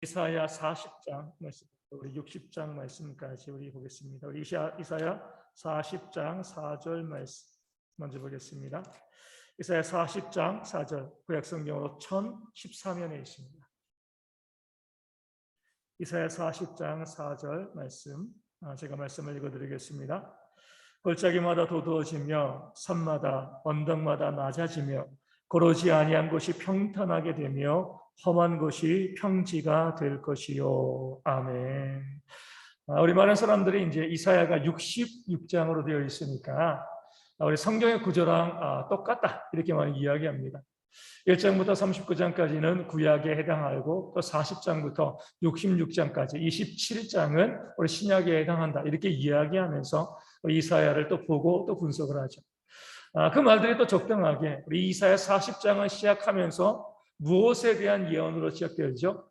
이사야 40장 말씀, 우리 60장 말씀까지 우리 보겠습니다. 우리 이사야 40장 4절 말씀 먼저 보겠습니다. 이사야 40장 4절, 구약성경으로 1014면에 있습니다. 이사야 40장 4절 말씀, 제가 말씀을 읽어드리겠습니다. 골짜기마다 도두어지며 산마다 언덕마다 낮아지며 고르지 아니한 곳이 평탄하게 되며 험한 곳이 평지가 될 것이요. 아멘. 우리 많은 사람들이 이제 이사야가 66장으로 되어 있으니까 우리 성경의 구조랑 똑같다 이렇게 많이 이야기합니다. 1장부터 39장까지는 구약에 해당하고 또 40장부터 66장까지 27장은 우리 신약에 해당한다 이렇게 이야기하면서 이사야를 또 보고 또 분석을 하죠. 그 말들이 또 적당하게 우리 이사야 40장을 시작하면서 무엇에 대한 예언으로 시작되죠?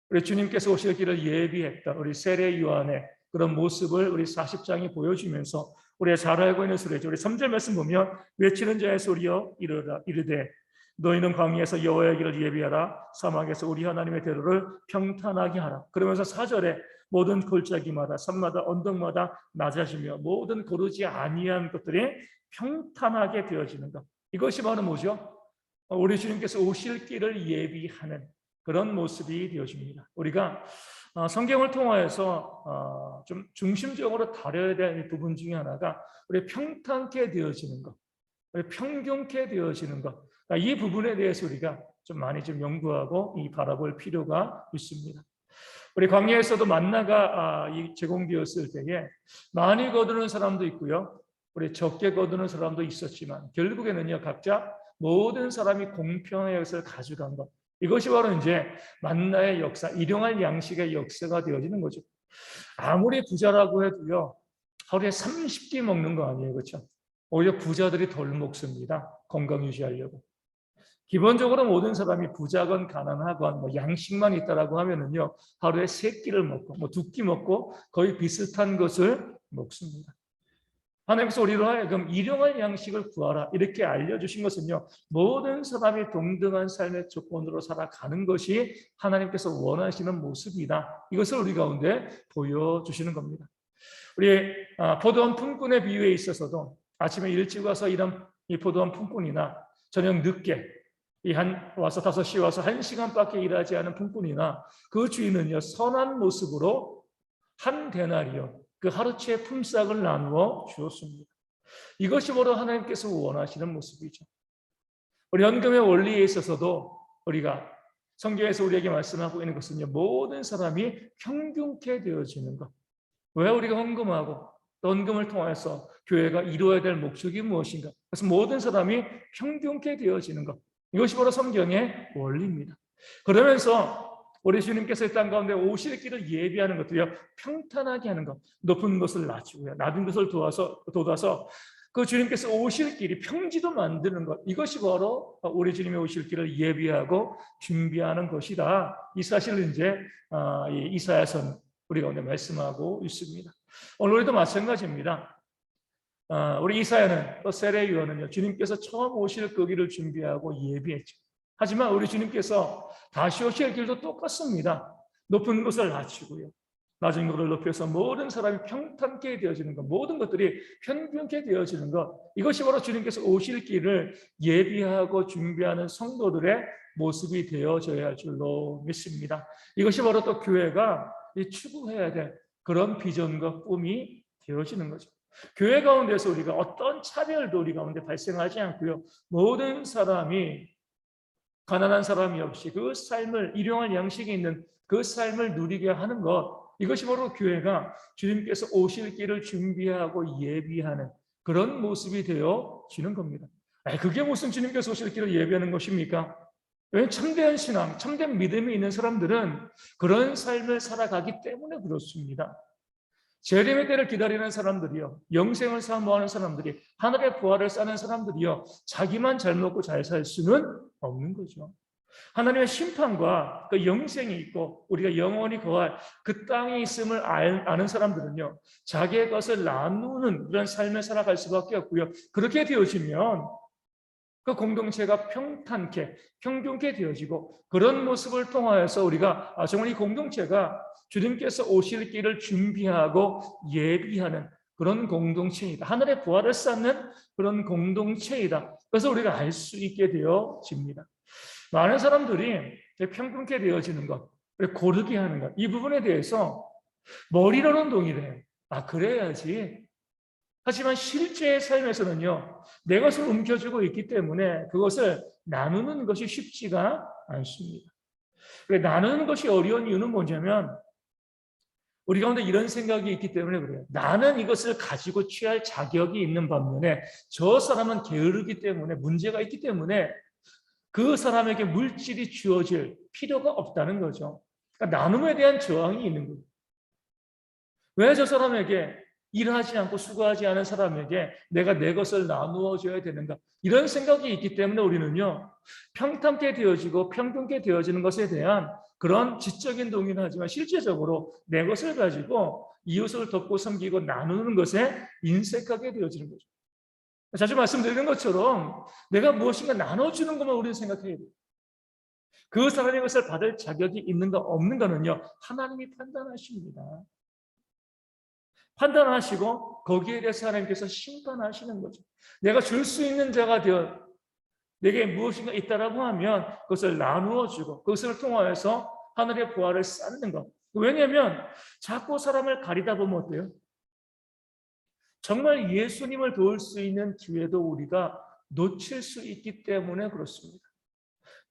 우리 주님께서 오실 길을 예비했던 우리 세례 요한의 그런 모습을 우리 40장이 보여주면서 우리가 잘 알고 있는 소리죠. 우리 3절 말씀 보면 외치는 자의 소리여 이르되 너희는 광야에서 여호와의 길을 예비하라, 사막에서 우리 하나님의 대로를 평탄하게 하라. 그러면서 4절에 모든 골짜기마다 산마다 언덕마다 낮아지며 모든 고르지 아니한 것들이 평탄하게 되어지는 것. 이것이 바로 뭐죠? 우리 주님께서 오실 길을 예비하는 그런 모습이 되어집니다. 우리가 성경을 통하여서 좀 중심적으로 다뤄야 될 부분 중에 하나가 우리 평탄케 되어지는 것, 우리 평균케 되어지는 것. 이 부분에 대해서 우리가 좀 많이 좀 연구하고 바라볼 필요가 있습니다. 우리 광야에서도 만나가 제공되었을 때에 많이 거두는 사람도 있고요, 우리 적게 거두는 사람도 있었지만 결국에는요 각자 모든 사람이 공평의 것을 가져간 것, 이것이 바로 이제 만나의 역사, 일용할 양식의 역사가 되어지는 거죠. 아무리 부자라고 해도요 하루에 30끼 먹는 거 아니에요, 그렇죠? 오히려 부자들이 덜 먹습니다. 건강 유지하려고. 기본적으로 모든 사람이 부자건 가난하건 양식만 있다라고 하면은요 하루에 3끼를 먹고 2끼 먹고 거의 비슷한 것을 먹습니다. 하나님께서 우리로 하여금 일용할 양식을 구하라 이렇게 알려주신 것은요 모든 사람이 동등한 삶의 조건으로 살아가는 것이 하나님께서 원하시는 모습이다, 이것을 우리 가운데 보여주시는 겁니다. 우리 포도원 품꾼의 비유에 있어서도 아침에 일찍 와서 일한 이 포도원 품꾼이나 저녁 늦게 와서 5시에 와서 1시간밖에 일하지 않은 품꾼이나 그 주인은요 선한 모습으로 한 데나리온 그 하루치의 품삯을 나누어 주었습니다. 이것이 바로 하나님께서 원하시는 모습이죠. 우리 헌금의 원리에 있어서도 우리가 성경에서 우리에게 말씀하고 있는 것은요 모든 사람이 평균케 되어지는 것. 왜 우리가 헌금하고 또 헌금을 통해서 교회가 이루어야 될 목적이 무엇인가? 그래서 모든 사람이 평균케 되어지는 것, 이것이 바로 성경의 원리입니다. 그러면서 우리 주님께서 이 땅 가운데 오실 길을 예비하는 것도요 평탄하게 하는 것, 높은 것을 낮추고요 낮은 것을 돋아서 그 주님께서 오실 길이 평지도 만드는 것, 이것이 바로 우리 주님의 오실 길을 예비하고 준비하는 것이다. 이 사실을 이제 이사야서는 우리 가운데 말씀하고 있습니다. 오늘 우리도 마찬가지입니다. 우리 이사야는 또 세례 요한은요 주님께서 처음 오실 그 길을 준비하고 예비했죠. 하지만 우리 주님께서 다시 오실 길도 똑같습니다. 높은 것을 낮추고요 낮은 것을 높여서 모든 사람이 평탄케 되어지는 것, 모든 것들이 평균케 되어지는 것, 이것이 바로 주님께서 오실 길을 예비하고 준비하는 성도들의 모습이 되어져야 할 줄로 믿습니다. 이것이 바로 또 교회가 추구해야 될 그런 비전과 꿈이 되어지는 거죠. 교회 가운데서 우리가 어떤 차별도 우리 가운데 발생하지 않고요 모든 사람이 가난한 사람이 없이 그 삶을, 일용할 양식이 있는 그 삶을 누리게 하는 것, 이것이 바로 교회가 주님께서 오실 길을 준비하고 예비하는 그런 모습이 되어지는 겁니다. 그게 무슨 주님께서 오실 길을 예비하는 것입니까? 왜냐하면 참된 신앙, 참된 믿음이 있는 사람들은 그런 삶을 살아가기 때문에 그렇습니다. 재림의 때를 기다리는 사람들이요, 영생을 사모하는 사람들이, 하늘의 부활을 쌓는 사람들이요, 자기만 잘 먹고 잘 살 수는 없는 거죠. 하나님의 심판과 그 영생이 있고 우리가 영원히 거할 그 땅에 있음을 아는 사람들은요 자기의 것을 나누는 그런 삶을 살아갈 수밖에 없고요 그렇게 되어지면 그 공동체가 평탄케, 평균케 되어지고 그런 모습을 통하여서 우리가 정말 이 공동체가 주님께서 오실 길을 준비하고 예비하는 그런 공동체이다. 하늘의 부활을 쌓는 그런 공동체이다. 그래서 우리가 알 수 있게 되어집니다. 많은 사람들이 평균케 되어지는 것, 고르게 하는 것, 이 부분에 대해서 머리로는 동일해요. 그래야지. 하지만 실제 삶에서는요, 내 것을 움켜쥐고 있기 때문에 그것을 나누는 것이 쉽지가 않습니다. 나누는 것이 어려운 이유는 뭐냐면 우리 가운데 이런 생각이 있기 때문에 그래요. 나는 이것을 가지고 취할 자격이 있는 반면에 저 사람은 게으르기 때문에 문제가 있기 때문에 그 사람에게 물질이 주어질 필요가 없다는 거죠. 그러니까 나눔에 대한 저항이 있는 거예요. 왜 저 사람에게 일하지 않고 수고하지 않은 사람에게 내가 내 것을 나누어 줘야 되는가? 이런 생각이 있기 때문에 우리는요, 평탄케 되어지고 평균케 되어지는 것에 대한 그런 지적인 동의는 하지만 실제적으로 내 것을 가지고 이웃을 돕고 섬기고 나누는 것에 인색하게 되어지는 거죠. 자주 말씀드리는 것처럼 내가 무엇인가 나눠주는 것만 우리는 생각해야 돼요. 그 사람의 것을 받을 자격이 있는가 없는가는요, 하나님이 판단하십니다. 판단하시고 거기에 대해서 하나님께서 심판하시는 거죠. 내가 줄 수 있는 자가 되어 내게 무엇인가 있다라고 하면 그것을 나누어 주고 그것을 통하여서 하늘의 부활을 쌓는 것. 왜냐하면 자꾸 사람을 가리다 보면 어때요? 정말 예수님을 도울 수 있는 기회도 우리가 놓칠 수 있기 때문에 그렇습니다.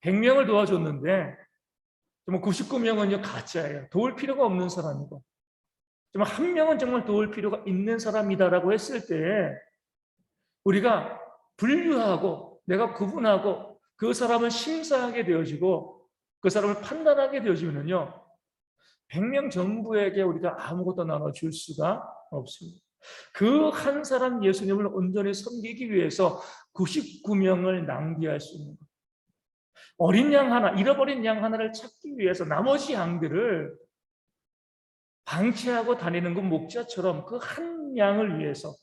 100명을 도와줬는데 99명은요 가짜예요. 도울 필요가 없는 사람이고 정말 한 명은 정말 도울 필요가 있는 사람이다라고 했을 때 우리가 분류하고 내가 구분하고 그 사람을 심사하게 되어지고 그 사람을 판단하게 되어지면요 100명 전부에게 우리가 아무것도 나눠줄 수가 없습니다. 그 한 사람 예수님을 온전히 섬기기 위해서 99명을 낭비할 수 있는 것. 어린 양 하나, 잃어버린 양 하나를 찾기 위해서 나머지 양들을 방치하고 다니는 그 목자처럼 그 한 양을 위해서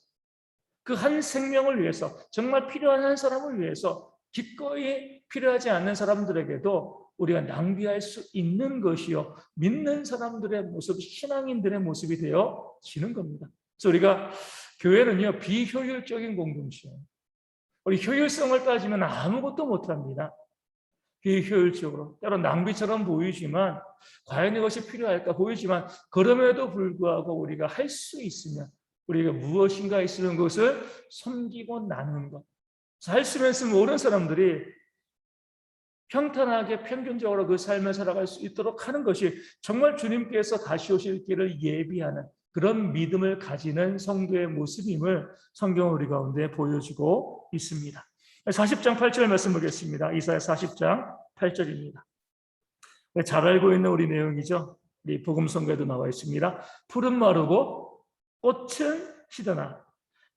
그 한 생명을 위해서 정말 필요한 한 사람을 위해서 기꺼이 필요하지 않는 사람들에게도 우리가 낭비할 수 있는 것이요 믿는 사람들의 모습, 신앙인들의 모습이 되어지는 겁니다. 그래서 우리가 교회는요 비효율적인 공동체예요. 우리 효율성을 따지면 아무것도 못합니다. 비효율적으로 때론 낭비처럼 보이지만 과연 이것이 필요할까 보이지만 그럼에도 불구하고 우리가 할 수 있으면 우리가 무엇인가 있으면 그것을 섬기고 나누는 것. 할 수 있으면 모든 사람들이 평탄하게 평균적으로 그 삶을 살아갈 수 있도록 하는 것이 정말 주님께서 다시 오실 길을 예비하는 그런 믿음을 가지는 성도의 모습임을 성경은 우리 가운데 보여주고 있습니다. 40장 8절 말씀 보겠습니다. 이사야 40장 8절입니다. 잘 알고 있는 우리 내용이죠. 우리 복음 성경에도 나와 있습니다. 푸른 마르고 꽃은 시드나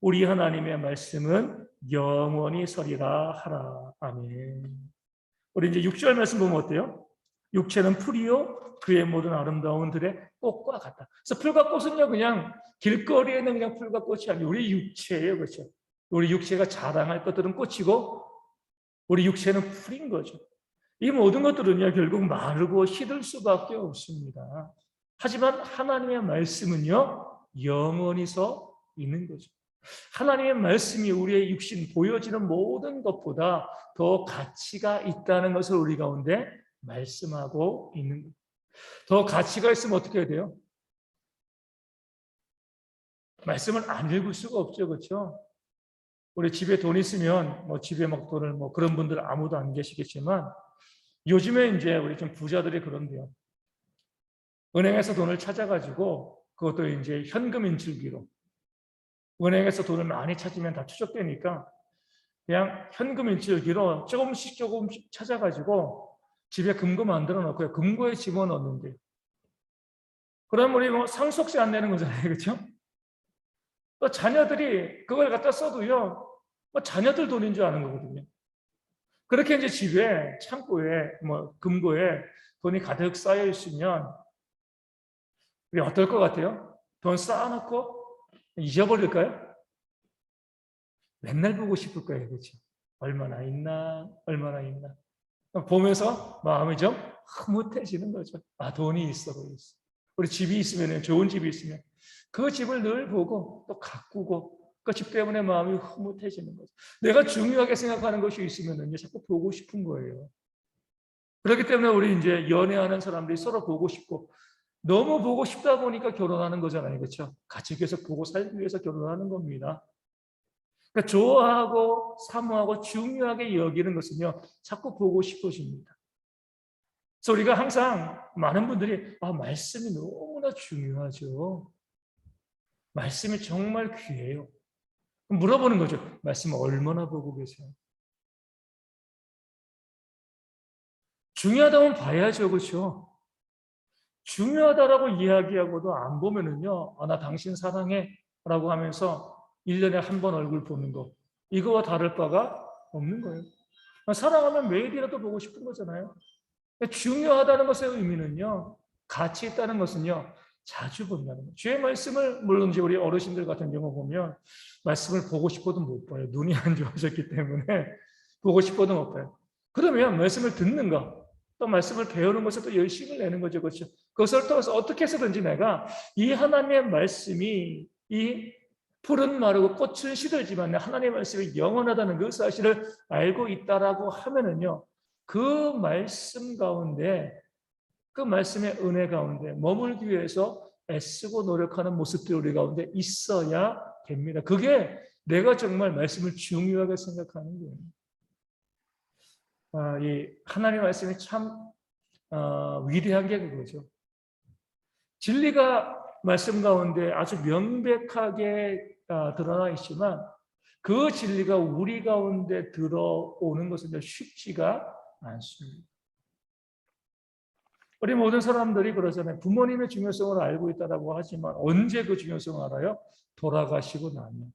우리 하나님의 말씀은 영원히 서리라 하라. 아멘. 우리 이제 6절 말씀 보면 어때요? 육체는 풀이요 그의 모든 아름다운 들의 꽃과 같다. 그래서 풀과 꽃은요 그냥 길거리에는 그냥 풀과 꽃이 아니고 우리 육체예요, 그렇죠? 우리 육체가 자랑할 것들은 꽃이고 우리 육체는 풀인 거죠. 이 모든 것들은요 결국 마르고 시들 수밖에 없습니다. 하지만 하나님의 말씀은요 영원히 서 있는 거죠. 하나님의 말씀이 우리의 육신 보여지는 모든 것보다 더 가치가 있다는 것을 우리 가운데 말씀하고 있는 거예요. 더 가치가 있으면 어떻게 해야 돼요? 말씀을 안 읽을 수가 없죠, 그렇죠? 우리 집에 돈 있으면 집에 막 돈을 그런 분들 아무도 안 계시겠지만 요즘에 이제 우리 좀 부자들이 그런데요. 은행에서 돈을 찾아가지고 그것도 이제 현금 인출기로 은행에서 돈을 많이 찾으면 다 추적되니까 그냥 현금 인출기로 조금씩 찾아가지고 집에 금고 만들어 놓고요. 금고에 집어넣는데 그럼 우리 상속세 안 내는 거잖아요. 그렇죠? 또 자녀들이 그걸 갖다 써도요. 자녀들 돈인 줄 아는 거거든요. 그렇게 이제 집에 창고에 금고에 돈이 가득 쌓여 있으면 우리 어떨 것 같아요? 돈 쌓아놓고 잊어버릴까요? 맨날 보고 싶을 거예요, 그렇죠? 얼마나 있나, 얼마나 있나. 보면서 마음이 좀 흐뭇해지는 거죠. 아, 돈이 있어 보였어. 우리 집이 있으면, 좋은 집이 있으면 그 집을 늘 보고 또 가꾸고 그 집 때문에 마음이 흐뭇해지는 거죠. 내가 중요하게 생각하는 것이 있으면은요, 자꾸 보고 싶은 거예요. 그렇기 때문에 우리 이제 연애하는 사람들이 서로 보고 싶고, 너무 보고 싶다 보니까 결혼하는 거잖아요. 그렇죠? 같이 계속 보고 살기 위해서 결혼하는 겁니다. 그러니까 좋아하고 사모하고 중요하게 여기는 것은요, 자꾸 보고 싶어집니다. 그래서 우리가 항상 많은 분들이 말씀이 너무나 중요하죠. 말씀이 정말 귀해요. 물어보는 거죠. 말씀 얼마나 보고 계세요? 중요하다면 봐야죠. 그렇죠? 중요하다라고 이야기하고도 안 보면은요, 나 당신 사랑해 라고 하면서 1년에 한 번 얼굴 보는 거, 이거와 다를 바가 없는 거예요. 사랑하면 매일이라도 보고 싶은 거잖아요. 중요하다는 것의 의미는요, 가치 있다는 것은요, 자주 본다는 거예요. 주의 말씀을, 물론 이제 우리 어르신들 같은 경우 보면 말씀을 보고 싶어도 못 봐요. 눈이 안 좋아졌기 때문에 보고 싶어도 못 봐요. 그러면 말씀을 듣는 거, 또 말씀을 배우는 것에 또 열심을 내는 거죠. 그렇죠? 그것을 통해서 어떻게 해서든지 내가 이 하나님의 말씀이 이 풀은 마르고 꽃은 시들지만 하나님의 말씀이 영원하다는 그 사실을 알고 있다라고 하면은요, 그 말씀 가운데, 그 말씀의 은혜 가운데 머물기 위해서 애쓰고 노력하는 모습들이 우리 가운데 있어야 됩니다. 그게 내가 정말 말씀을 중요하게 생각하는 거예요. 이 하나님의 말씀이 참 위대한 게 그거죠. 진리가 말씀 가운데 아주 명백하게 드러나 있지만 그 진리가 우리 가운데 들어오는 것은 쉽지가 않습니다. 우리 모든 사람들이 그러잖아요. 부모님의 중요성을 알고 있다고 하지만 언제 그 중요성을 알아요? 돌아가시고 나면.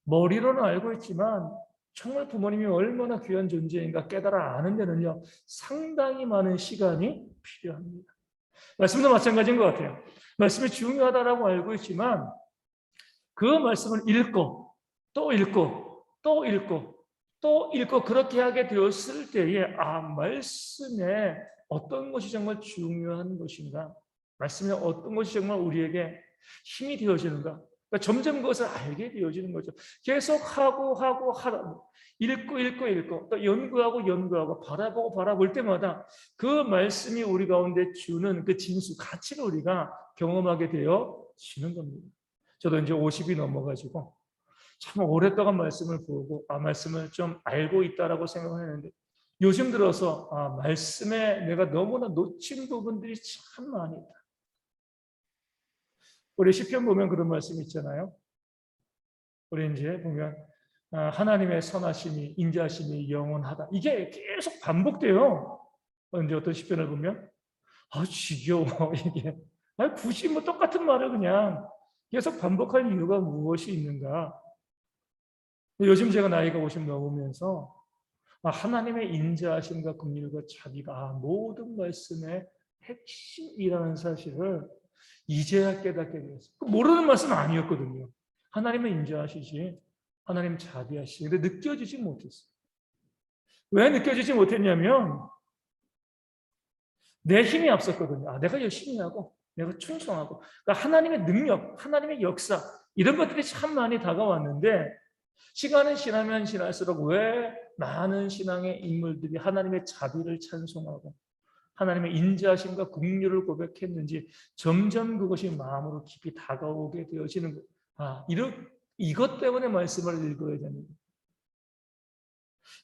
머리로는 알고 있지만 정말 부모님이 얼마나 귀한 존재인가 깨달아 아는 데는요, 상당히 많은 시간이 필요합니다. 말씀도 마찬가지인 것 같아요. 말씀이 중요하다라고 알고 있지만 그 말씀을 읽고 또 읽고 또 읽고 또 읽고 그렇게 하게 되었을 때에 말씀에 어떤 것이 정말 중요한 것인가? 말씀에 어떤 것이 정말 우리에게 힘이 되어지는가? 그러니까 점점 그것을 알게 되어지는 거죠. 계속 하고 읽고 또 연구하고 바라보고 바라볼 때마다 그 말씀이 우리 가운데 주는 그 진수, 가치를 우리가 경험하게 되어지는 겁니다. 저도 이제 50이 넘어가지고 참 오랫동안 말씀을 보고 말씀을 좀 알고 있다라고 생각했는데 요즘 들어서 말씀에 내가 너무나 놓친 부분들이 참 많이 있다. 우리 시편 보면 그런 말씀 있잖아요. 우리 이제 보면 하나님의 선하심이 인자하심이 영원하다. 이게 계속 반복돼요. 이제 어떤 시편을 보면 지겨워 이게. 굳이 뭐 똑같은 말을 그냥 계속 반복할 이유가 무엇이 있는가? 요즘 제가 나이가 50 넘으면서 하나님의 인자하심과 긍휼과 자비가 모든 말씀의 핵심이라는 사실을 이제야 깨닫게 되었어요. 모르는 말씀은 아니었거든요. 하나님은 인자하시지, 하나님 자비하시지. 근데 느껴지지 못했어요. 왜 느껴지지 못했냐면 내 힘이 앞섰거든요. 내가 열심히 하고 내가 충성하고 그러니까 하나님의 능력, 하나님의 역사 이런 것들이 참 많이 다가왔는데 시간은 지나면 지날수록 왜 많은 신앙의 인물들이 하나님의 자비를 찬송하고 하나님의 인자하심과 긍휼을 고백했는지 점점 그것이 마음으로 깊이 다가오게 되어지는 거예요. 이것 때문에 말씀을 읽어야 됩니다.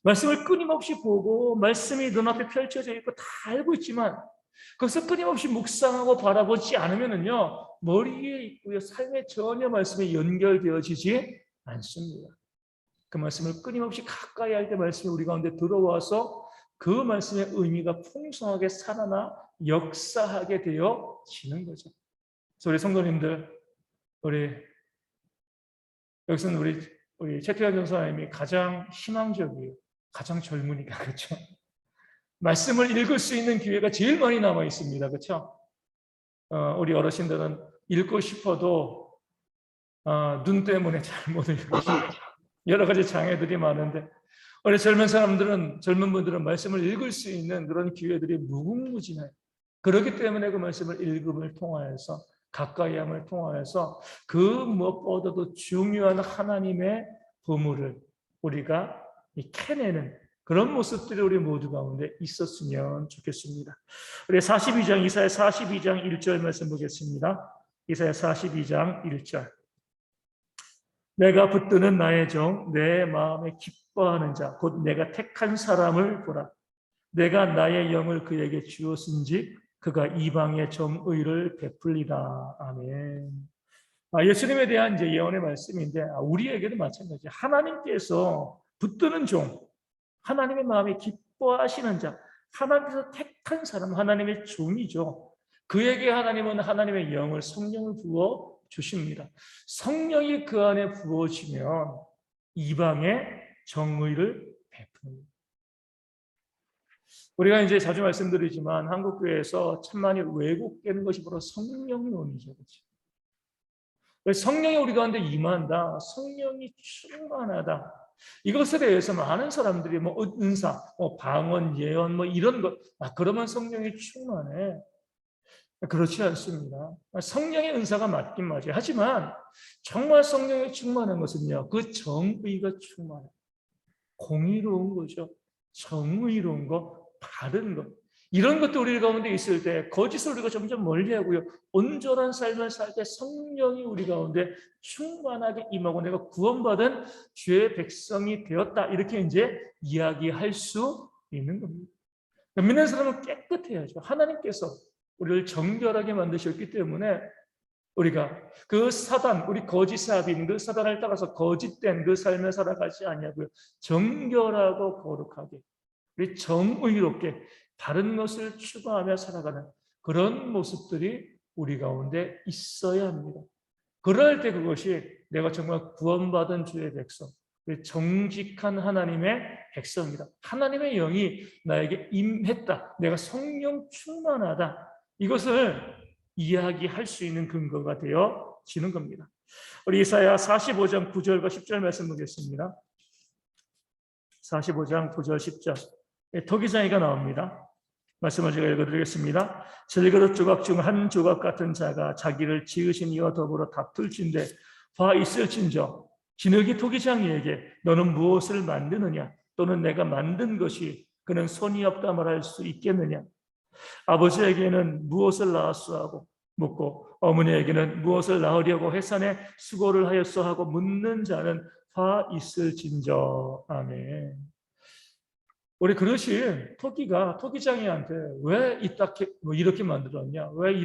말씀을 끊임없이 보고 말씀이 눈앞에 펼쳐져 있고 다 알고 있지만 그것을 끊임없이 묵상하고 바라보지 않으면요 머리에 있고요 삶에 전혀 말씀에 연결되어지지 않습니다. 그 말씀을 끊임없이 가까이 할 때 말씀이 우리 가운데 들어와서 그 말씀의 의미가 풍성하게 살아나 역사하게 되어지는 거죠. 그래서 우리 성도님들, 여기서는 우리 최태환 전사님이 가장 희망적이에요. 가장 젊으니까 그렇죠. 말씀을 읽을 수 있는 기회가 제일 많이 남아 있습니다. 그렇죠? 우리 어르신들은 읽고 싶어도 눈 때문에 잘 못 읽고 여러 가지 장애들이 많은데 우리 젊은 분들은 말씀을 읽을 수 있는 그런 기회들이 무궁무진해요. 그렇기 때문에 그 말씀을 읽음을 통하여서 가까이 함을 통하여서 그 무엇보다도 중요한 하나님의 보물을 우리가 캐내는 그런 모습들이 우리 모두 가운데 있었으면 좋겠습니다. 우리 이사야 42장 1절 말씀 보겠습니다. 이사야 42장 1절. 내가 붙드는 나의 종, 내 마음에 기뻐하는 자, 곧 내가 택한 사람을 보라. 내가 나의 영을 그에게 주었은지 그가 이방의 정의를 베풀리라. 아멘. 예수님에 대한 이제 예언의 말씀인데 우리에게도 마찬가지예요. 하나님께서 붙드는 종, 하나님의 마음에 기뻐하시는 자, 하나님께서 택한 사람, 하나님의 종이죠. 그에게 하나님은 하나님의 영을, 성령을 부어 주십니다. 성령이 그 안에 부어지면 이방의 정의를 베풉니다. 우리가 이제 자주 말씀드리지만 한국교회에서 참 많이 왜곡되는 것이 바로 성령론이죠. 성령이 우리 가운데 임한다, 성령이 충만하다. 이것에 대해서 많은 사람들이 뭐 은사, 뭐 방언, 예언, 뭐 이런 것, 그러면 성령이 충만해. 그렇지 않습니다. 성령의 은사가 맞긴 맞아요. 하지만 정말 성령이 충만한 것은요, 그 정의가 충만해. 공의로운 거죠. 정의로운 거, 바른 것. 이런 것도 우리 가운데 있을 때 거짓을 우리가 점점 멀리하고요. 온전한 삶을 살 때 성령이 우리 가운데 충만하게 임하고 내가 구원받은 주의 백성이 되었다. 이렇게 이제 이야기할 수 있는 겁니다. 믿는 사람은 깨끗해야죠. 하나님께서 우리를 정결하게 만드셨기 때문에 우리가 그 사단, 우리 거짓 사빈, 그 사단을 따라서 거짓된 그 삶을 살아가지 아니하고요. 정결하고 거룩하게, 우리 정의롭게 다른 것을 추구하며 살아가는 그런 모습들이 우리 가운데 있어야 합니다. 그럴 때 그것이 내가 정말 구원받은 주의 백성, 정직한 하나님의 백성이다. 하나님의 영이 나에게 임했다. 내가 성령 충만하다. 이것을 이야기할 수 있는 근거가 되어지는 겁니다. 우리 이사야 45장 9절과 10절 말씀 보겠습니다. 45장 9절 10절 토기장이가 나옵니다. 말씀을 제가 읽어드리겠습니다. 질그릇 조각 중 한 조각 같은 자가 자기를 지으신 이와 더불어 다툴진대 봐 있을진저 진흙이 토기장이에게 너는 무엇을 만드느냐 또는 내가 만든 것이 그는 손이 없다 말할 수 있겠느냐. 아버지에게는 무엇을 낳았소 하고 묻고 어머니에게는 무엇을 낳으려고 해산에 수고를 하였소 하고 묻는 자는 화 있을진저. 아멘. 우리 그릇이 토기장이한테 왜 이렇게 만들었냐, 왜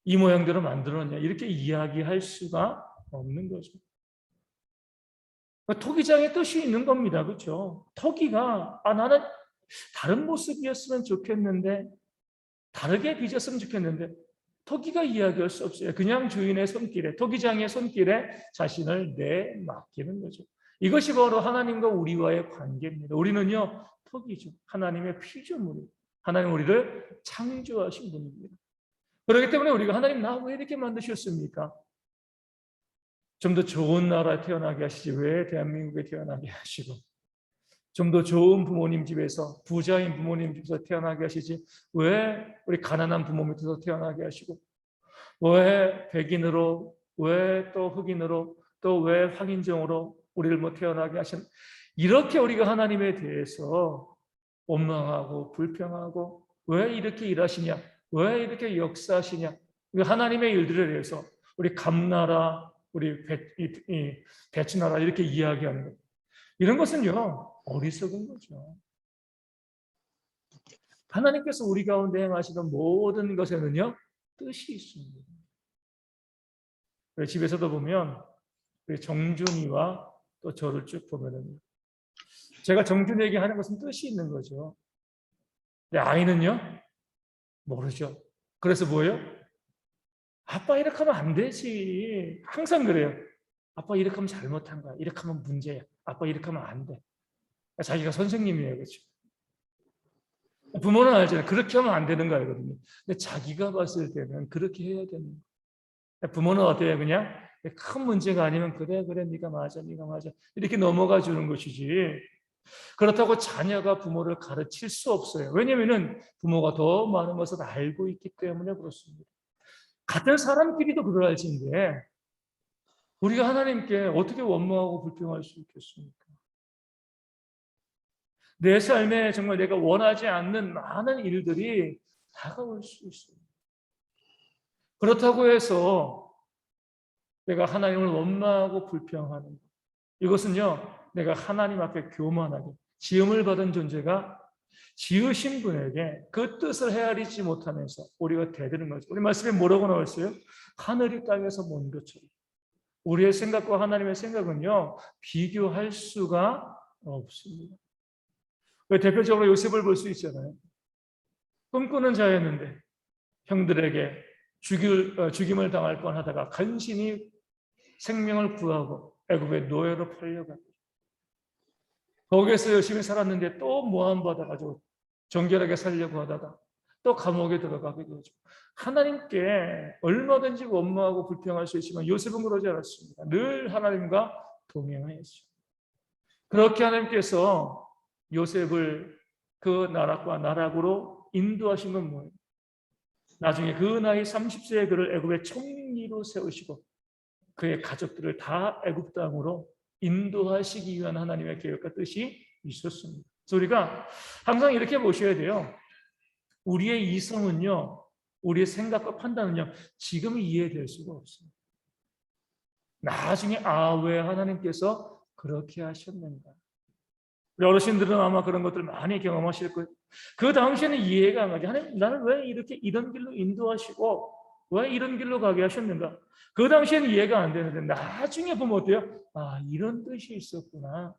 이 모양대로 만들었냐 이렇게 이야기할 수가 없는 거죠. 토기장의 뜻이 있는 겁니다. 그렇죠? 토기가 나는 다른 모습이었으면 좋겠는데 다르게 빚었으면 좋겠는데 토기가 이야기할 수 없어요. 그냥 주인의 손길에, 토기장의 손길에 자신을 내맡기는 거죠. 이것이 바로 하나님과 우리와의 관계입니다. 우리는요, 토기죠. 하나님의 피조물입니다. 하나님 우리를 창조하신 분입니다. 그렇기 때문에 우리가 하나님 나 왜 이렇게 만드셨습니까? 좀 더 좋은 나라에 태어나게 하시지 왜 대한민국에 태어나게 하시고 좀 더 좋은 부모님 집에서 부자인 부모님 집에서 태어나게 하시지 왜 우리 가난한 부모 밑에서 태어나게 하시고 왜 백인으로 왜 또 흑인으로 또 왜 황인종으로 우리를 뭐 태어나게 하신 이렇게 우리가 하나님에 대해서 원망하고 불평하고 왜 이렇게 일하시냐 왜 이렇게 역사하시냐 하나님의 일들에 대해서 우리 감나라 우리 배추나라 이렇게 이야기하는 것 이런 것은요 어리석은 거죠. 하나님께서 우리 가운데 행하시는 모든 것에는요 뜻이 있습니다. 집에서도 보면 정준이와 또 저를 쭉 보면은 제가 정준이에게 하는 것은 뜻이 있는 거죠. 근데 아이는요 모르죠. 그래서 뭐예요? 아빠 이렇게 하면 안 되지. 항상 그래요. 아빠 이렇게 하면 잘못한 거야. 이렇게 하면 문제야. 아빠 이렇게 하면 안 돼. 자기가 선생님이에요. 그렇죠? 부모는 알잖아요. 그렇게 하면 안 되는 거 알거든요. 근데 자기가 봤을 때는 그렇게 해야 되는 거예요. 부모는 어때요? 그냥 큰 문제가 아니면 그래 네가 맞아 이렇게 넘어가 주는 것이지. 그렇다고 자녀가 부모를 가르칠 수 없어요. 왜냐하면 부모가 더 많은 것을 알고 있기 때문에 그렇습니다. 같은 사람끼리도 그걸 알지인데 우리가 하나님께 어떻게 원망하고 불평할 수 있겠습니까? 내 삶에 정말 내가 원하지 않는 많은 일들이 다가올 수 있어요. 그렇다고 해서 내가 하나님을 원망하고 불평하는 것, 이것은요 내가 하나님 앞에 교만하게 지음을 받은 존재가 지으신 분에게 그 뜻을 헤아리지 못하면서 우리가 대드는 거죠. 우리 말씀에 뭐라고 나와 있어요? 하늘이 땅에서 먼 것처럼. 우리의 생각과 하나님의 생각은요 비교할 수가 없습니다. 왜 대표적으로 요셉을 볼 수 있잖아요. 꿈꾸는 자였는데 형들에게 죽임을 당할 뻔하다가 간신히 생명을 구하고 애굽의 노예로 팔려가고 거기에서 열심히 살았는데 또 모함받아가지고 정결하게 살려고 하다가 또 감옥에 들어가게 되죠. 하나님께 얼마든지 원망하고 불평할 수 있지만 요셉은 그러지 않았습니다. 늘 하나님과 동행하였죠. 그렇게 하나님께서 요셉을 그 나락과 나락으로 인도하신 건 뭐예요? 나중에 그 나이 30세에 그를 애굽의 총리로 세우시고 그의 가족들을 다 애굽 땅으로 인도하시기 위한 하나님의 계획과 뜻이 있었습니다. 그래서 우리가 항상 이렇게 보셔야 돼요. 우리의 이성은요, 우리의 생각과 판단은요, 지금 이해될 수가 없습니다. 나중에 왜 하나님께서 그렇게 하셨는가? 우리 어르신들은 아마 그런 것들 많이 경험하실 거예요. 그 당시에는 이해가 안 가죠. 하나님, 나를 왜 이렇게 이런 길로 인도하시고 왜 이런 길로 가게 하셨는가? 그 당시에는 이해가 안 되는데 나중에 보면 어때요? 이런 뜻이 있었구나.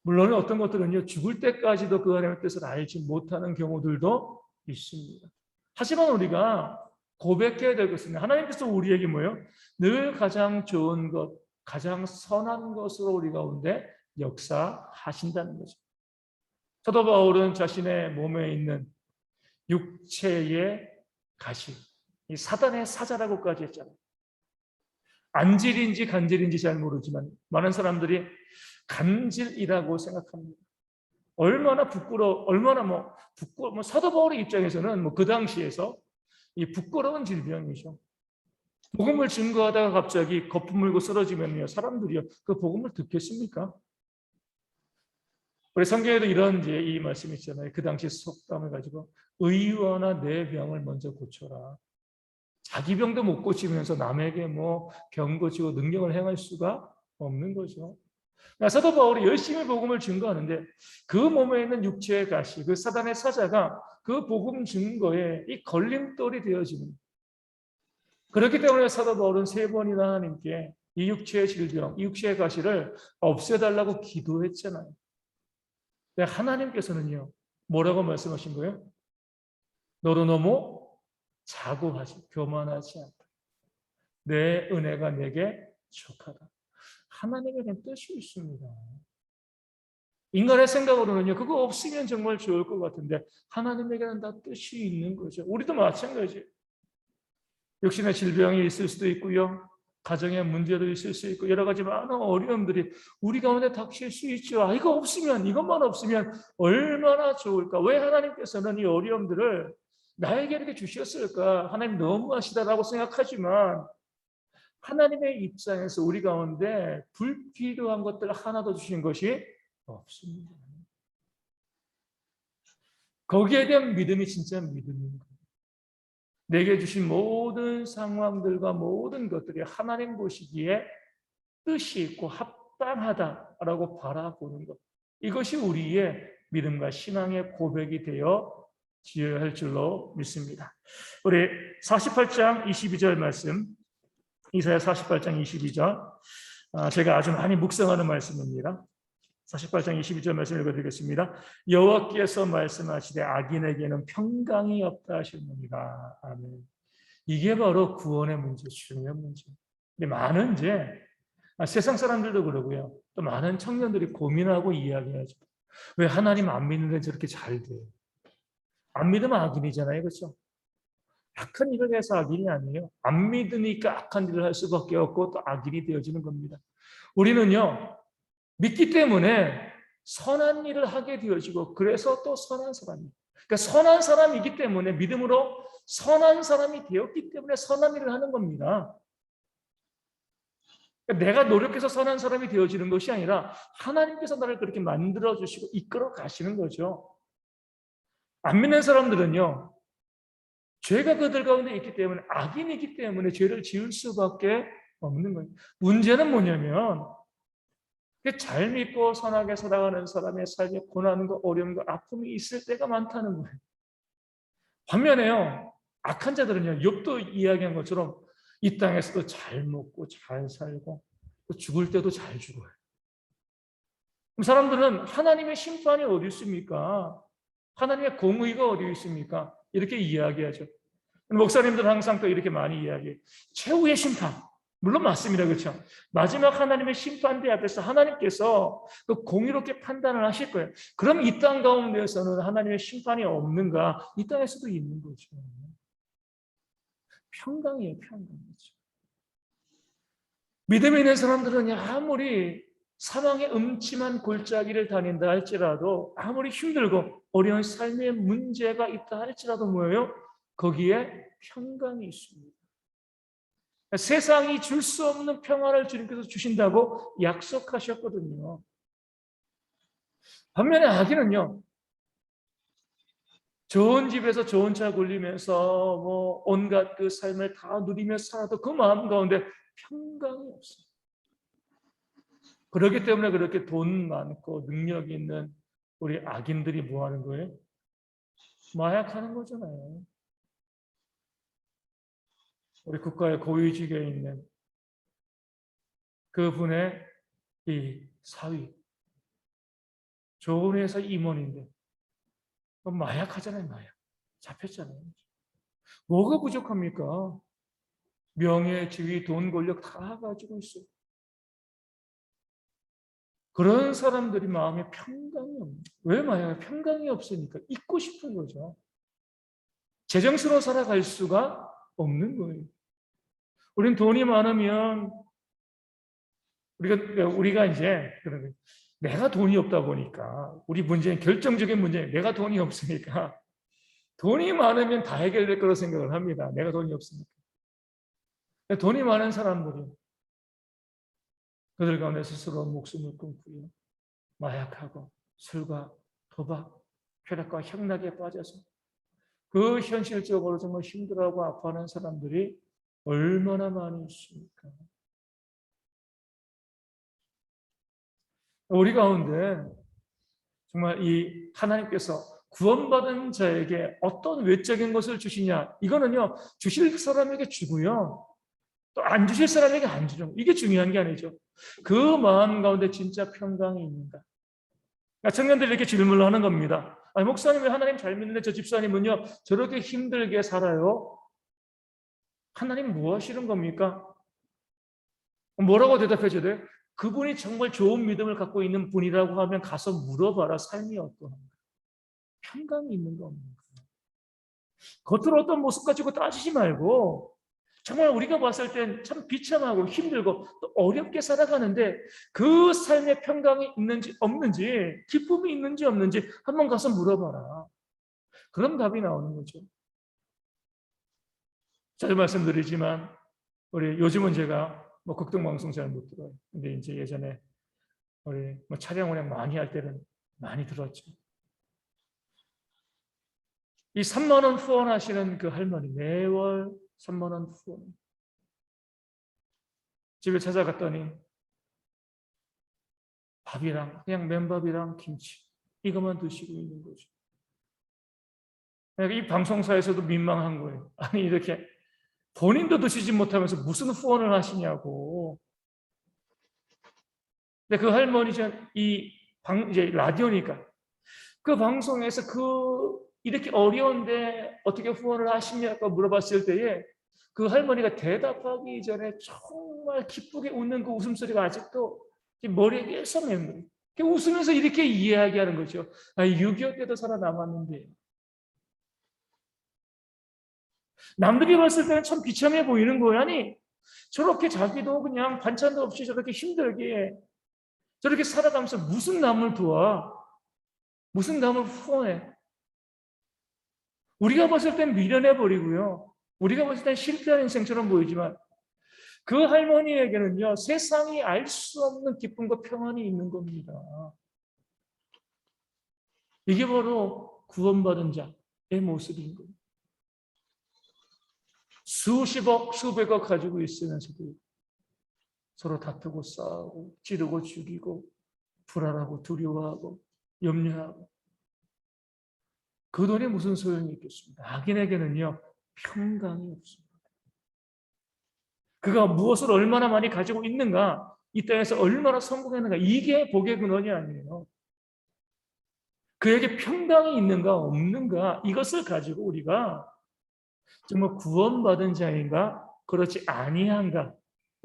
물론 어떤 것들은요, 죽을 때까지도 그 하나님의 뜻을 알지 못하는 경우들도 있습니다. 하지만 우리가 고백해야 될 것은 하나님께서 우리에게 뭐예요? 늘 가장 좋은 것, 가장 선한 것으로 우리 가운데 역사하신다는 거죠. 사도 바울은 자신의 몸에 있는 육체의 가시, 이 사단의 사자라고까지 했잖아요. 안질인지 간질인지 잘 모르지만 많은 사람들이 간질이라고 생각합니다. 얼마나 사도 바울의 입장에서는 그 당시에서 이 부끄러운 질병이죠. 복음을 증거하다가 갑자기 거품 물고 쓰러지면요, 사람들이요 그 복음을 듣겠습니까? 우리 성경에도 이런 이 말씀이 있잖아요. 그 당시 속담을 가지고 의원아 내 병을 먼저 고쳐라. 자기 병도 못 고치면서 남에게 병 고치고 능력을 행할 수가 없는 거죠. 사도 바울이 열심히 복음을 증거하는데 그 몸에 있는 육체의 가시, 그 사단의 사자가 그 복음 증거에 이 걸림돌이 되어지는. 그렇기 때문에 사도 바울은 3번이나 하나님께 이 육체의 질병, 이 육체의 가시를 없애달라고 기도했잖아요. 근데 하나님께서는요, 뭐라고 말씀하신 거예요? 너도 너무 자고하지, 교만하지 않다. 내 은혜가 내게 족하다. 하나님에게는 뜻이 있습니다. 인간의 생각으로는요, 그거 없으면 정말 좋을 것 같은데 하나님에게는 다 뜻이 있는 거죠. 우리도 마찬가지예요. 육신의 질병이 있을 수도 있고요. 가정의 문제도 있을 수 있고 여러 가지 많은 어려움들이 우리 가운데 닥칠 수 있죠. 이것만 없으면 얼마나 좋을까? 왜 하나님께서는 이 어려움들을 나에게 이렇게 주셨을까? 하나님 너무하시다라고 생각하지만 하나님의 입장에서 우리 가운데 불필요한 것들 하나도 주신 것이 없습니다. 거기에 대한 믿음이 진짜 믿음입니다. 내게 주신 모든 상황들과 모든 것들이 하나님 보시기에 뜻이 있고 합당하다라고 바라보는 것. 이것이 우리의 믿음과 신앙의 고백이 되어 지어야 할 줄로 믿습니다. 우리 48장 22절 말씀, 이사야 48장 22절, 제가 아주 많이 묵상하는 말씀입니다. 48장 22절 말씀 읽어드리겠습니다. 여호와께서 말씀하시되 악인에게는 평강이 없다 하셨느니라. 아멘. 이게 바로 구원의 문제, 중요한 문제. 근데 많은 세상 사람들도 그러고요. 또 많은 청년들이 고민하고 이야기하죠. 왜 하나님 안 믿는데 저렇게 잘 돼요? 안 믿으면 악인이잖아요, 그렇죠? 악한 일을 해서 악인이 아니에요. 안 믿으니까 악한 일을 할 수밖에 없고 또 악인이 되어지는 겁니다. 우리는요, 믿기 때문에 선한 일을 하게 되어지고 그래서 또 선한 사람이에요. 그러니까 선한 사람이기 때문에 믿음으로 선한 사람이 되었기 때문에 선한 일을 하는 겁니다. 그러니까 내가 노력해서 선한 사람이 되어지는 것이 아니라 하나님께서 나를 그렇게 만들어 주시고 이끌어 가시는 거죠. 안 믿는 사람들은요, 죄가 그들 가운데 있기 때문에 악인이기 때문에 죄를 지을 수밖에 없는 거예요. 문제는 뭐냐면 잘 믿고 선하게 살아가는 사람의 삶에 고난과 어려움과 아픔이 있을 때가 많다는 거예요. 반면에요, 악한 자들은요, 욥도 이야기한 것처럼 이 땅에서도 잘 먹고 잘 살고 또 죽을 때도 잘 죽어요. 그럼 사람들은 하나님의 심판이 어디 있습니까? 하나님의 공의가 어디 있습니까? 이렇게 이야기하죠. 목사님들은 항상 또 이렇게 많이 이야기해요. 최후의 심판. 물론 맞습니다. 그렇죠? 마지막 하나님의 심판대 앞에서 하나님께서 그 공의롭게 판단을 하실 거예요. 그럼 이 땅 가운데에서는 하나님의 심판이 없는가? 이 땅에서도 있는 거죠. 평강이에요. 평강이죠. 믿음이 있는 사람들은 아무리 사망의 음침한 골짜기를 다닌다 할지라도 아무리 힘들고 어려운 삶의 문제가 있다 할지라도 뭐예요? 거기에 평강이 있습니다. 세상이 줄 수 없는 평화를 주님께서 주신다고 약속하셨거든요. 반면에 악인은요, 좋은 집에서 좋은 차 굴리면서 뭐 온갖 그 삶을 다 누리며 살아도 그 마음 가운데 평강이 없어요. 그렇기 때문에 그렇게 돈 많고 능력 있는 우리 악인들이 뭐 하는 거예요? 마약하는 거잖아요. 우리 국가의 고위직에 있는 그분의 이 사위, 좋은 회사 임원인데 마약하잖아요, 마약. 잡혔잖아요. 뭐가 부족합니까? 명예, 지위, 돈, 권력 다 가지고 있어요. 그런 사람들이 마음에 평강이 없는. 왜 마약에 평강이 없으니까 잊고 싶은 거죠. 재정스러워 살아갈 수가 없는 거예요. 우린 돈이 많으면 우리가 이제 내가 돈이 없다 보니까 우리 문제는 결정적인 문제예요. 내가 돈이 없으니까 돈이 많으면 다 해결될 거라고 생각을 합니다. 내가 돈이 없으니까. 돈이 많은 사람들이 그들 가운데 스스로 목숨을 끊고요. 마약하고 술과 도박, 쾌락과 향락에 빠져서 그 현실적으로 정말 힘들어하고 아파하는 사람들이 얼마나 많이 있습니까? 우리 가운데 정말 이 하나님께서 구원받은 자에게 어떤 외적인 것을 주시냐, 이거는요, 주실 사람에게 주고요, 또 안 주실 사람에게 안 주죠. 이게 중요한 게 아니죠. 그 마음 가운데 진짜 평강이 있는가. 그러니까 청년들이 이렇게 질문을 하는 겁니다. 아니, 목사님 왜 하나님 잘 믿는데 저 집사님은요 저렇게 힘들게 살아요? 하나님 뭐 하시는 겁니까? 뭐라고 대답해 줘야 돼? 그분이 정말 좋은 믿음을 갖고 있는 분이라고 하면 가서 물어봐라. 삶이 어떠한가? 평강이 있는 거 없는 가 겉으로 어떤 모습 가지고 따지지 말고 정말 우리가 봤을 땐 참 비참하고 힘들고 또 어렵게 살아가는데 그 삶의 평강이 있는지 없는지, 기쁨이 있는지 없는지 한번 가서 물어봐라. 그럼 답이 나오는 거죠. 자주 말씀드리지만 우리 요즘은 제가 뭐 극동 방송 잘 못 들어요. 근데 이제 예전에 우리 뭐 차량 운행 많이 할 때는 많이 들었죠. 이 3만 원 후원하시는 그 할머니, 매월 3만 원 후원. 집에 찾아갔더니 밥이랑 그냥 맨밥이랑 김치 이것만 드시고 있는 거죠. 이 방송사에서도 민망한 거예요. 아니 이렇게 본인도 드시지 못하면서 무슨 후원을 하시냐고. 근데 그 할머니 이제 라디오니까 그 방송에서 이렇게 어려운데 어떻게 후원을 하시냐고 물어봤을 때에 그 할머니가 대답하기 전에 정말 기쁘게 웃는 그 웃음소리가 아직도 머리에 계속 맴돌아요. 웃으면서 이렇게 이야기하는 거죠. 6.25 때도 살아남았는데 남들이 봤을 때는 참 비참해 보이는 거야. 아니, 저렇게 자기도 그냥 반찬도 없이 저렇게 힘들게 저렇게 살아가면서 무슨 남을 도와? 무슨 남을 후원해? 우리가 봤을 땐 미련해 버리고요. 우리가 봤을 땐 실패한 인생처럼 보이지만 그 할머니에게는요, 세상이 알 수 없는 기쁨과 평안이 있는 겁니다. 이게 바로 구원받은 자의 모습인 거예요. 수십억, 수백억 가지고 있으면서도 서로 다투고 싸우고 찌르고 죽이고 불안하고 두려워하고 염려하고 그 돈이 무슨 소용이 있겠습니까? 악인에게는요, 평강이 없습니다. 그가 무엇을 얼마나 많이 가지고 있는가, 이 땅에서 얼마나 성공했는가, 이게 복의 근원이 아니에요. 그에게 평강이 있는가 없는가, 이것을 가지고 우리가 정말 구원받은 자인가 그렇지 아니한가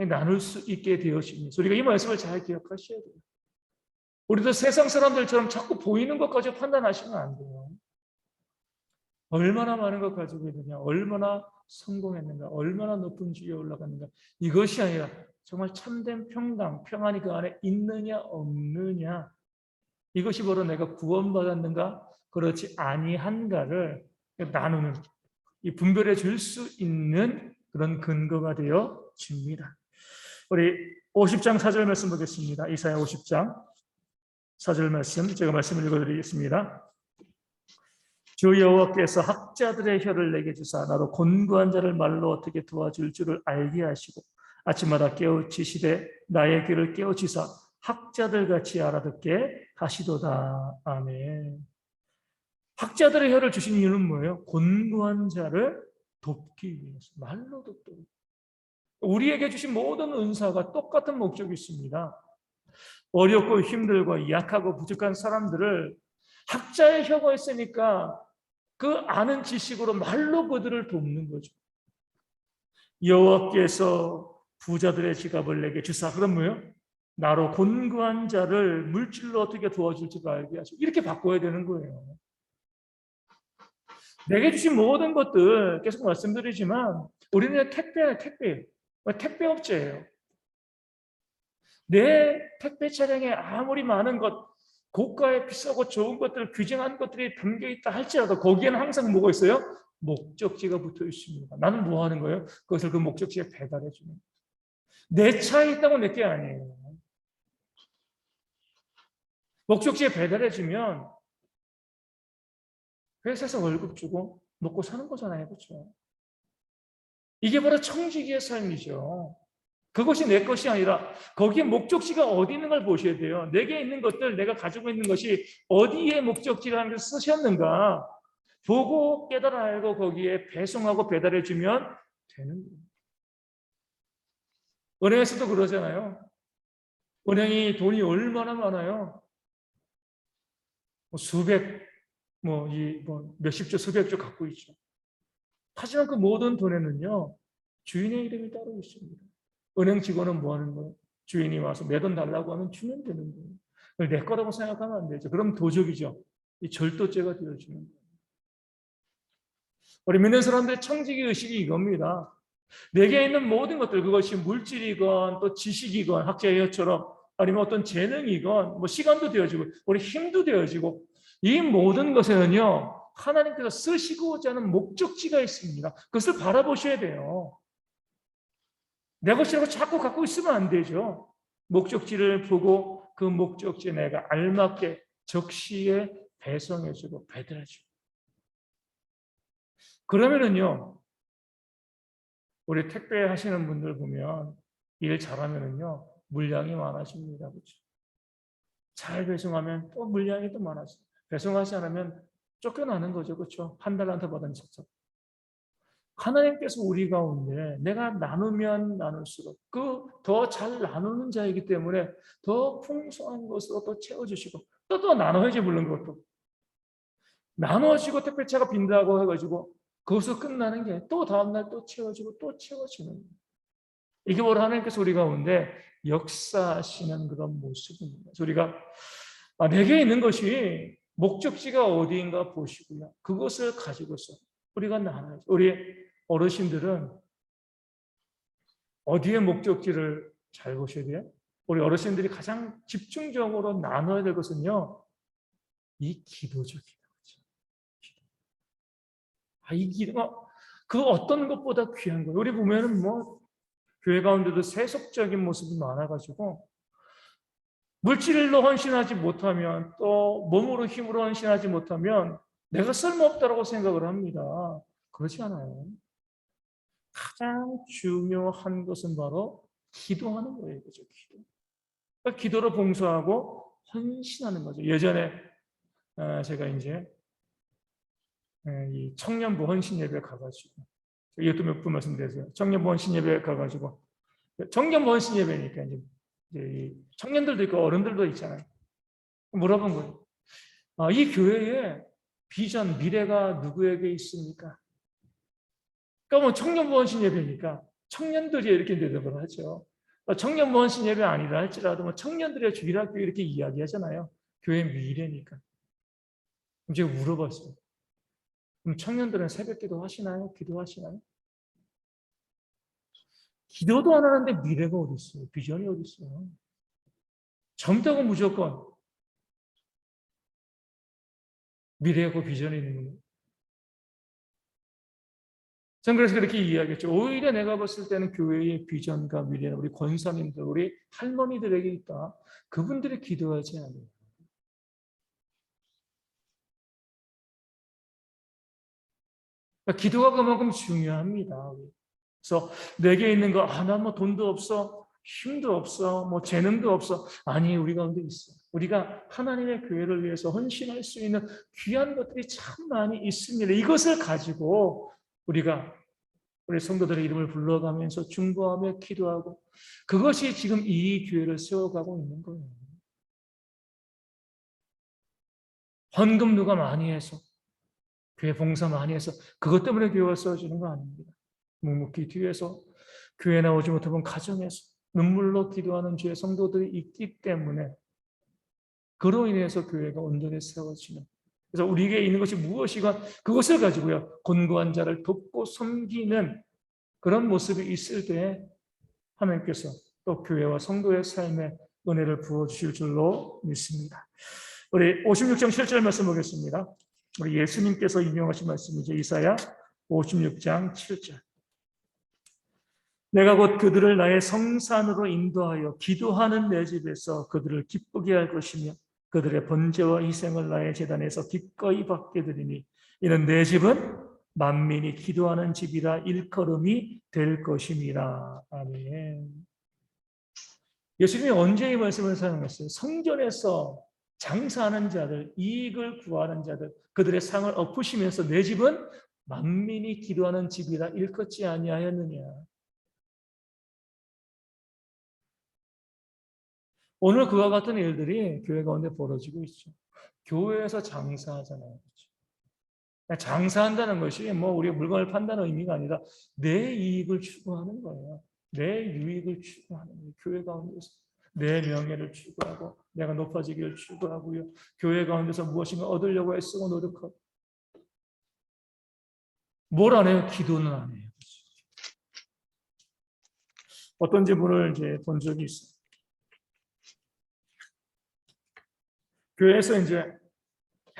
나눌 수 있게 되었습니다. 우리가 이 말씀을 잘 기억하셔야 돼요. 우리도 세상 사람들처럼 자꾸 보이는 것까지 판단하시면 안 돼요. 얼마나 많은 것 가지고 있느냐, 얼마나 성공했는가, 얼마나 높은 지위에 올라갔는가, 이것이 아니라 정말 참된 평강, 평안이 그 안에 있느냐 없느냐, 이것이 바로 내가 구원받았는가 그렇지 아니한가를 나누는, 이 분별해 줄 수 있는 그런 근거가 되어 줍니다. 우리 50장 4절 말씀 보겠습니다. 이사야 50장 4절 말씀, 제가 말씀을 읽어드리겠습니다. 주 여호와께서 학자들의 혀를 내게 주사 나로 곤고한 자를 말로 어떻게 도와줄 줄을 알게 하시고 아침마다 깨우치시되 나의 귀를 깨우치사 학자들 같이 알아듣게 하시도다. 아멘. 학자들의 혀를 주신 이유는 뭐예요? 곤고한 자를 돕기 위해서, 말로 돕도록. 우리에게 주신 모든 은사가 똑같은 목적이 있습니다. 어렵고 힘들고 약하고 부족한 사람들을 학자의 혀가 있으니까 그 아는 지식으로 말로 그들을 돕는 거죠. 여호와께서 부자들의 지갑을 내게 주사, 그럼 뭐예요? 나로 곤고한 자를 물질로 어떻게 도와줄지를 알게 하시고, 이렇게 바꿔야 되는 거예요. 내게 주신 모든 것들 계속 말씀드리지만 우리는 택배업체예요. 내 택배 차량에 아무리 많은 것, 고가의 비싸고 좋은 것들, 귀중한 것들이 담겨있다 할지라도 거기에는 항상 뭐가 있어요? 목적지가 붙어 있습니다. 나는 뭐 하는 거예요? 그것을 그 목적지에 배달해 주는 거예요. 내 차에 있다고 내 게 아니에요. 목적지에 배달해 주면 회사에서 월급 주고 먹고 사는 거잖아요. 그렇죠? 이게 바로 청지기의 삶이죠. 그것이 내 것이 아니라 거기에 목적지가 어디 있는 걸 보셔야 돼요. 내게 있는 것들, 내가 가지고 있는 것이 어디에 목적지라는 걸 쓰셨는가 보고 깨달아 알고 거기에 배송하고 배달해 주면 되는 거예요. 은행에서도 그러잖아요. 은행이 돈이 얼마나 많아요. 수백, 몇십조, 수백조 갖고 있죠. 하지만 그 모든 돈에는요, 주인의 이름이 따로 있습니다. 은행 직원은 뭐 하는 거예요? 주인이 와서 내 돈 달라고 하면 주면 되는 거예요. 내 거라고 생각하면 안 되죠. 그럼 도적이죠. 이 절도죄가 되어지는 거예요. 우리 믿는 사람들의 청지기 의식이 이겁니다. 내게 있는 모든 것들, 그것이 물질이건 또 지식이건 학자의 혀처럼, 아니면 어떤 재능이건 뭐 시간도 되어지고 우리 힘도 되어지고, 이 모든 것에는요 하나님께서 쓰시고자 하는 목적지가 있습니다. 그것을 바라보셔야 돼요. 내 것이라고 자꾸 갖고 있으면 안 되죠. 목적지를 보고 그 목적지에 내가 알맞게 적시에 배송해주고 배달해주고, 그러면은요 우리 택배 하시는 분들 보면 일 잘하면은요 물량이 많아집니다. 그렇죠? 잘 배송하면 또 물량이 또 많아집니다. 배송하지 않으면 쫓겨나는 거죠. 그렇죠? 한 달한테 받은 척척. 하나님께서 우리 가운데 내가 나누면 나눌수록 그 더 잘 나누는 자이기 때문에 더 풍성한 것으로 또 채워주시고, 또 나눠야지. 물론 그것도 나눠지고 택배차가 빈다고 해가지고 거기서 끝나는 게 또 다음날 또 채워지고 또 채워지는 거예요. 이게 바로 하나님께서 우리 가운데 역사하시는 그런 모습입니다. 우리가 내게 있는 것이 목적지가 어디인가 보시고요, 그것을 가지고서 우리가 나눠야죠. 우리 어르신들은 어디에 목적지를 잘 보셔야 돼요? 우리 어르신들이 가장 집중적으로 나눠야 될 것은요, 이 기도적이에요. 이 기도, 그 어떤 것보다 귀한 거예요. 우리 보면은 뭐, 교회 가운데도 세속적인 모습이 많아가지고, 물질로 헌신하지 못하면, 또 몸으로 힘으로 헌신하지 못하면, 내가 쓸모없다고 생각을 합니다. 그렇지 않아요. 가장 중요한 것은 바로 기도하는 거예요. 그죠? 기도. 그러니까 기도로 봉사하고 헌신하는 거죠. 예전에 제가 이제 이 청년부 헌신 예배 가가지고 이것도 몇 분 말씀드렸어요. 청년부 헌신 예배 가가지고 청년부 헌신 예배니까 이제 이 청년들도 있고 어른들도 있잖아요. 물어본 거예요. 이 교회에 비전, 미래가 누구에게 있습니까? 그러니까 뭐 청년부 헌신 예배니까 청년들이 이렇게 대답을 하죠. 청년부 헌신 예배 아니라 할지라도 뭐 청년들의 주일학교 이렇게 이야기하잖아요. 교회 미래니까. 그럼 제가 물어봤어요. 그럼 청년들은 새벽 기도 하시나요? 기도하시나요? 기도도 안 하는데 미래가 어디 있어요? 비전이 어디 있어요? 젊다고 무조건 미래하고 비전이 있는 거예요. 저는 그래서 그렇게 이야기했죠. 오히려 내가 봤을 때는 교회의 비전과 미래는 우리 권사님들, 우리 할머니들에게 있다. 그분들이 기도하지 않아요. 그러니까 기도가 그만큼 중요합니다. 그래서 내게 있는 거, 난 뭐 돈도 없어, 힘도 없어, 뭐 재능도 없어. 아니, 우리 가운데 있어. 우리가 하나님의 교회를 위해서 헌신할 수 있는 귀한 것들이 참 많이 있습니다. 이것을 가지고 우리가 우리 성도들의 이름을 불러가면서 중보하며 기도하고 그것이 지금 이 교회를 세워가고 있는 거예요. 헌금 누가 많이 해서 교회 봉사 많이 해서 그것 때문에 교회가 세워지는 거 아닙니다. 묵묵히 뒤에서 교회 나오지 못하면 가정에서 눈물로 기도하는 주의 성도들이 있기 때문에 그로 인해서 교회가 온전히 세워지는 그래서 우리에게 있는 것이 무엇이건 그것을 가지고요 곤고한 자를 돕고 섬기는 그런 모습이 있을 때 하나님께서 또 교회와 성도의 삶에 은혜를 부어주실 줄로 믿습니다. 우리 56장 7절 말씀 보겠습니다. 우리 예수님께서 인용하신 말씀이죠. 이사야 56장 7절. 내가 곧 그들을 나의 성산으로 인도하여 기도하는 내 집에서 그들을 기쁘게 할 것이며 그들의 번제와 희생을 나의 제단에서 기꺼이 받게 되리니 이는 내 집은 만민이 기도하는 집이라 일컬음이 될 것임이라. 아멘. 예수님이 언제 이 말씀을 사용했어요? 성전에서 장사하는 자들, 이익을 구하는 자들, 그들의 상을 엎으시면서 내 집은 만민이 기도하는 집이라 일컫지 아니하였느냐. 오늘 그와 같은 일들이 교회 가운데 벌어지고 있죠. 교회에서 장사하잖아요. 장사한다는 것이 뭐 우리가 물건을 판다는 의미가 아니라 내 이익을 추구하는 거예요. 내 유익을 추구하는 거예요. 교회 가운데서 내 명예를 추구하고 내가 높아지기를 추구하고요. 교회 가운데서 무엇인가 얻으려고 애쓰고 노력하고 뭘 안 해요? 기도는 안 해요. 어떤 분을 이제 본 적이 있어요. 교회에서 이제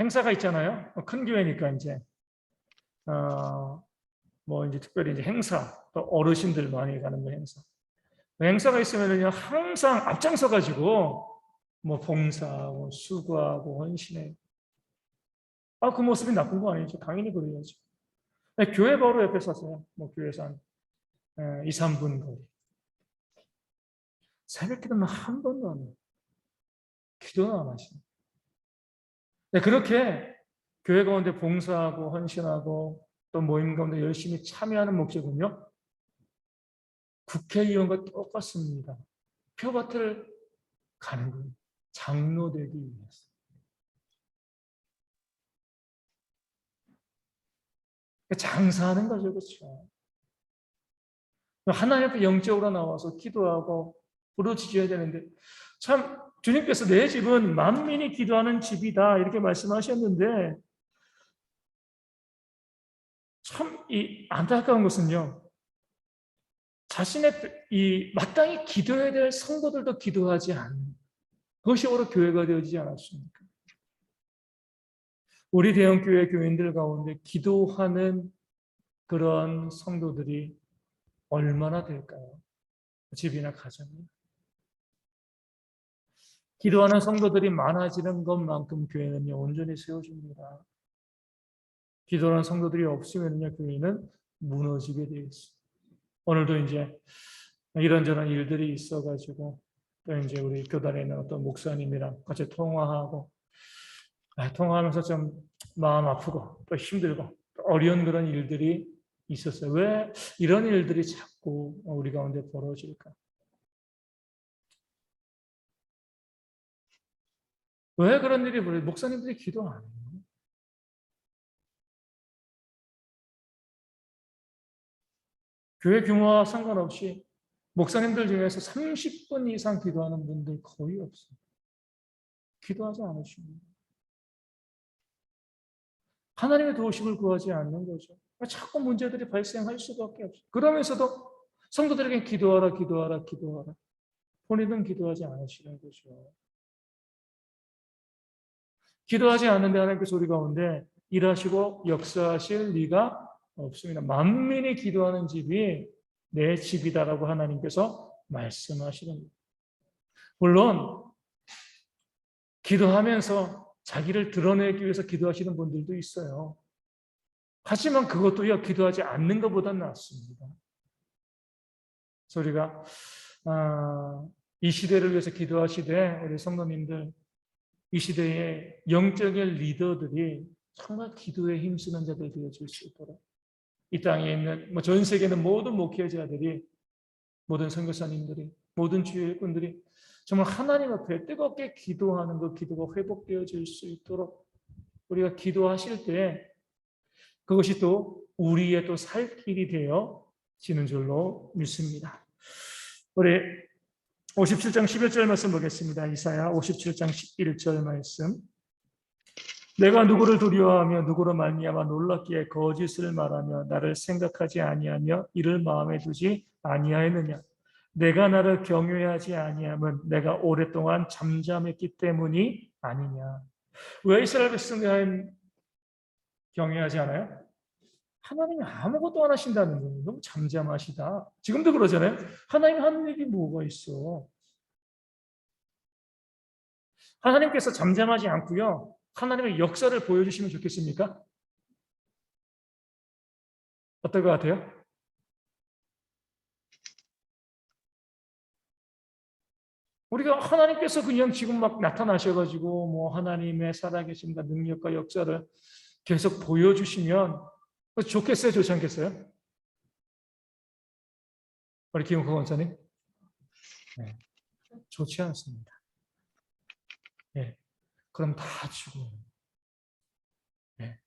행사가 있잖아요. 큰 교회니까 이제 뭐 이제 특별히 이제 행사 또 어르신들 많이 가는 거 행사. 행사가 있으면은요 항상 앞장서 가지고 뭐 봉사하고 수고하고 헌신해. 그 모습이 나쁜 거 아니죠? 당연히 그래야죠. 교회 바로 옆에 섰어요. 뭐 교회에서 한 2, 3분 거리. 새벽 기도는 한 번도 안 해요. 기도는 안 하시네. 그렇게 교회 가운데 봉사하고 헌신하고 또 모임 가운데 열심히 참여하는 목적은요. 국회의원과 똑같습니다. 표밭을 가는 거예요. 장로 되기 위해서. 장사하는 거죠. 그렇죠. 하나님 앞에 영적으로 나와서 기도하고 부르짖어야 되는데 참 주님께서 내 집은 만민이 기도하는 집이다 이렇게 말씀하셨는데 참 이 안타까운 것은요, 자신의 이 마땅히 기도해야 될 성도들도 기도하지 않는 그것이 오히려 교회가 되어지지 않았습니까? 우리 대형교회 교인들 가운데 기도하는 그런 성도들이 얼마나 될까요? 집이나 가정이. 기도하는 성도들이 많아지는 것만큼 교회는요, 온전히 세워집니다. 기도하는 성도들이 없으면요, 교회는 무너지게 되어 있습니다. 오늘도 이제 이런저런 일들이 있어가지고 또 이제 우리 교단에 있는 어떤 목사님이랑 같이 통화하면서 좀 마음 아프고 또 힘들고 또 어려운 그런 일들이 있었어요. 왜 이런 일들이 자꾸 우리 가운데 벌어질까? 왜 그런 일이 벌어요? 목사님들이 기도 안 해요. 교회 규모와 상관없이 목사님들 중에서 30분 이상 기도하는 분들 거의 없어요. 기도하지 않으십니다. 하나님의 도우심을 구하지 않는 거죠. 자꾸 문제들이 발생할 수밖에 없어요. 그러면서도 성도들에게 기도하라, 기도하라, 기도하라. 본인은 기도하지 않으시는 거죠. 기도하지 않는데 하나님께서 우리 가운데 일하시고 역사하실 리가 없습니다. 만민이 기도하는 집이 내 집이다라고 하나님께서 말씀하시는 거예요. 물론 기도하면서 자기를 드러내기 위해서 기도하시는 분들도 있어요. 하지만 그것도요, 기도하지 않는 것보다 낫습니다. 그래서 우리가 이 시대를 위해서 기도하시되 우리 성도님들 이 시대의 영적인 리더들이 정말 기도에 힘쓰는 자들 되어질 수 있도록 이 땅에 있는 전 세계 있는 모든 목회자들이 모든 선교사님들이 모든 주의 일꾼들이 정말 하나님 앞에 뜨겁게 기도하는 그 기도가 회복되어질 수 있도록 우리가 기도하실 때 그것이 또 우리의 또 살 길이 되어지는 줄로 믿습니다. 우리 57장 11절 말씀 보겠습니다. 이사야 57장 11절 말씀. 내가 누구를 두려워하며 누구로 말미암아 놀랍기에 거짓을 말하며 나를 생각하지 아니하며 이를 마음에 두지 아니하였느냐. 내가 나를 경외하지 아니함은 내가 오랫동안 잠잠했기 때문이 아니냐. 왜 이스라엘 백성을 경외하지 않아요? 하나님이 아무것도 안 하신다는 거예요. 너무 잠잠하시다. 지금도 그러잖아요. 하나님이 하는 일이 뭐가 있어? 하나님께서 잠잠하지 않고요. 하나님의 역사를 보여주시면 좋겠습니까? 어떨 것 같아요? 우리가 하나님께서 그냥 지금 막 나타나셔가지고 뭐 하나님의 살아계신다 능력과 역사를 계속 보여주시면 좋겠어요? 좋지 않겠어요? 우리 김우호 원사님? 네, 좋지 않습니다. 네, 그럼 다 죽어요. 네.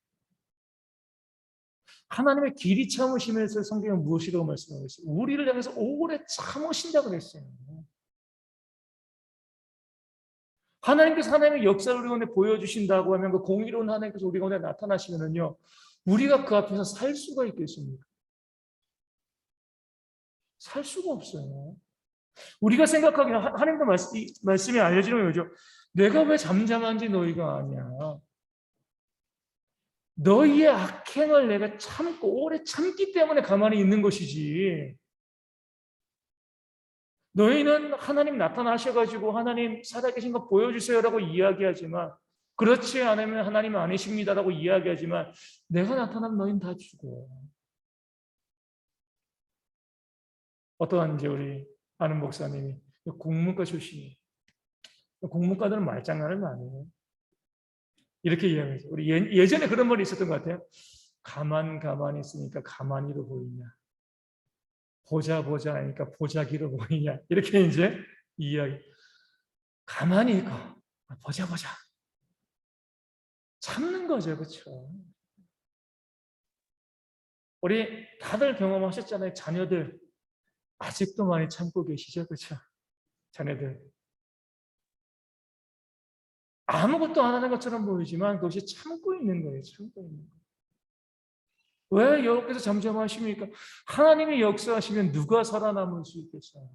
하나님의 길이 참으심에서 성경은 무엇이라고 말씀하고 있어요? 우리를 향해서 오래 참으신다고 그랬어요. 하나님께서 하나님의 역사를 우리 가운데 보여주신다고 하면 그 공의로운 하나님께서 우리 가운데 나타나시면은요, 우리가 그 앞에서 살 수가 있겠습니까? 살 수가 없어요. 우리가 생각하기에 하나님도 말씀이 알려지는 거죠. 내가 왜 잠잠한지 너희가 아냐. 너희의 악행을 내가 참고 오래 참기 때문에 가만히 있는 것이지. 너희는 하나님 나타나셔가지고 하나님 살아계신 거 보여주세요라고 이야기하지만 그렇지 않으면 하나님 아니십니다라고 이야기하지만 내가 나타나면 너희는 다 죽어. 어떠한 이제 우리 아는 목사님이 국문과 출신이에요. 국문과들은 말장난을 많이 해요. 이렇게 이야기하죠. 우리 예전에 그런 말이 있었던 것 같아요. 가만히 있으니까 가만히로 보이냐. 보자 하니까 보자기로 보이냐. 이렇게 이제 이야기. 가만히 있고 보자. 참는 거죠. 그렇죠? 우리 다들 경험하셨잖아요. 자녀들 아직도 많이 참고 계시죠. 그렇죠? 자녀들. 아무것도 안 하는 것처럼 보이지만 그것이 참고 있는 거예요. 참고 있는 거예요. 왜 여호와께서 잠잠하십니까? 하나님이 역사하시면 누가 살아남을 수 있겠어요?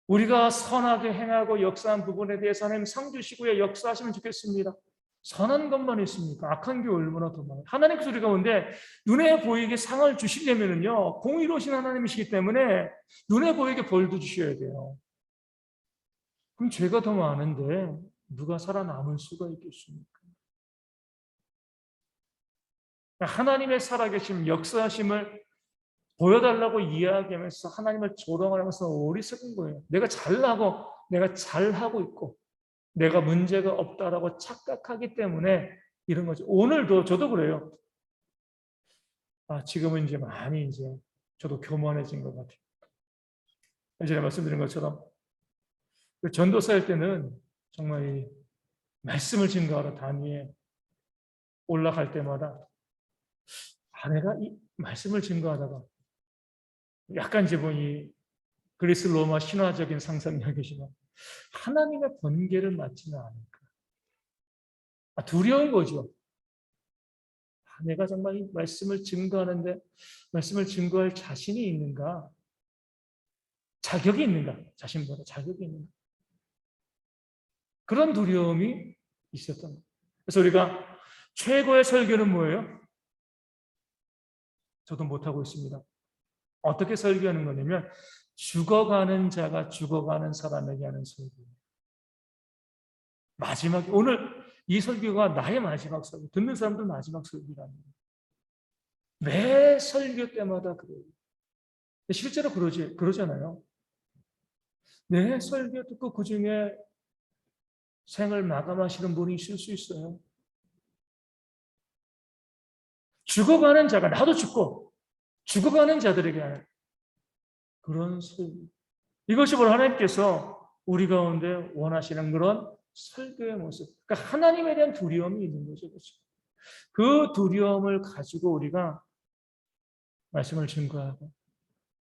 우리가 선하게 행하고 역사한 부분에 대해서 하나님 상 주시고요, 역사하시면 좋겠습니다. 선한 것만 있습니까? 악한 게 얼마나 더 많아요. 하나님께서 우리 가운데 눈에 보이게 상을 주시려면요, 공의로우신 하나님이시기 때문에 눈에 보이게 벌도 주셔야 돼요. 그럼 죄가 더 많은데 누가 살아남을 수가 있겠습니까? 하나님의 살아계심, 역사하심을 보여달라고 이야기하면서 하나님을 조롱하면서 어리석은 거예요. 내가 잘나고 내가 잘하고 있고 내가 문제가 없다라고 착각하기 때문에 이런 거죠. 오늘도 저도 그래요. 지금은 이제 많이 이제 저도 교만해진 것 같아요. 예전에 말씀드린 것처럼 전도사일 때는 정말 이 말씀을 증거하러 단위에 올라갈 때마다 내가 이 말씀을 증거하다가 약간 이제 이 그리스 로마 신화적인 상상력이지만 하나님의 번개를 맞지는 않을까. 두려운 거죠. 내가 정말 이 말씀을 증거하는데 말씀을 증거할 자신이 있는가? 자격이 있는가? 자신보다 자격이 있는가? 그런 두려움이 있었던 거예요. 그래서 우리가 최고의 설교는 뭐예요? 저도 못하고 있습니다. 어떻게 설교하는 거냐면 죽어가는 자가 죽어가는 사람에게 하는 설교예요. 마지막, 오늘 이 설교가 나의 마지막 설교, 듣는 사람들 마지막 설교라는 거예요. 매 설교 때마다 그래요. 실제로 그러잖아요. 내 설교 듣고 그 중에 생을 마감하시는 분이 있을 수 있어요. 죽어가는 자가, 나도 죽고 죽어가는 자들에게 하는 그런 설교. 이것이 바로 하나님께서 우리 가운데 원하시는 그런 설교의 모습. 그러니까 하나님에 대한 두려움이 있는 거죠. 그렇죠? 그 두려움을 가지고 우리가 말씀을 증거하고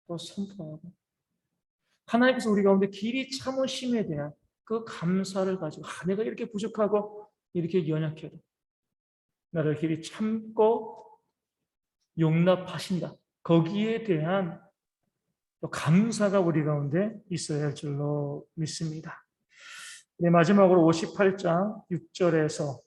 또 선포하고 하나님께서 우리 가운데 길이 참으심에 대한 그 감사를 가지고 내가 이렇게 부족하고 이렇게 연약해도 나를 길이 참고 용납하신다. 거기에 대한 또 감사가 우리 가운데 있어야 할 줄로 믿습니다. 네, 마지막으로 58장 6절에서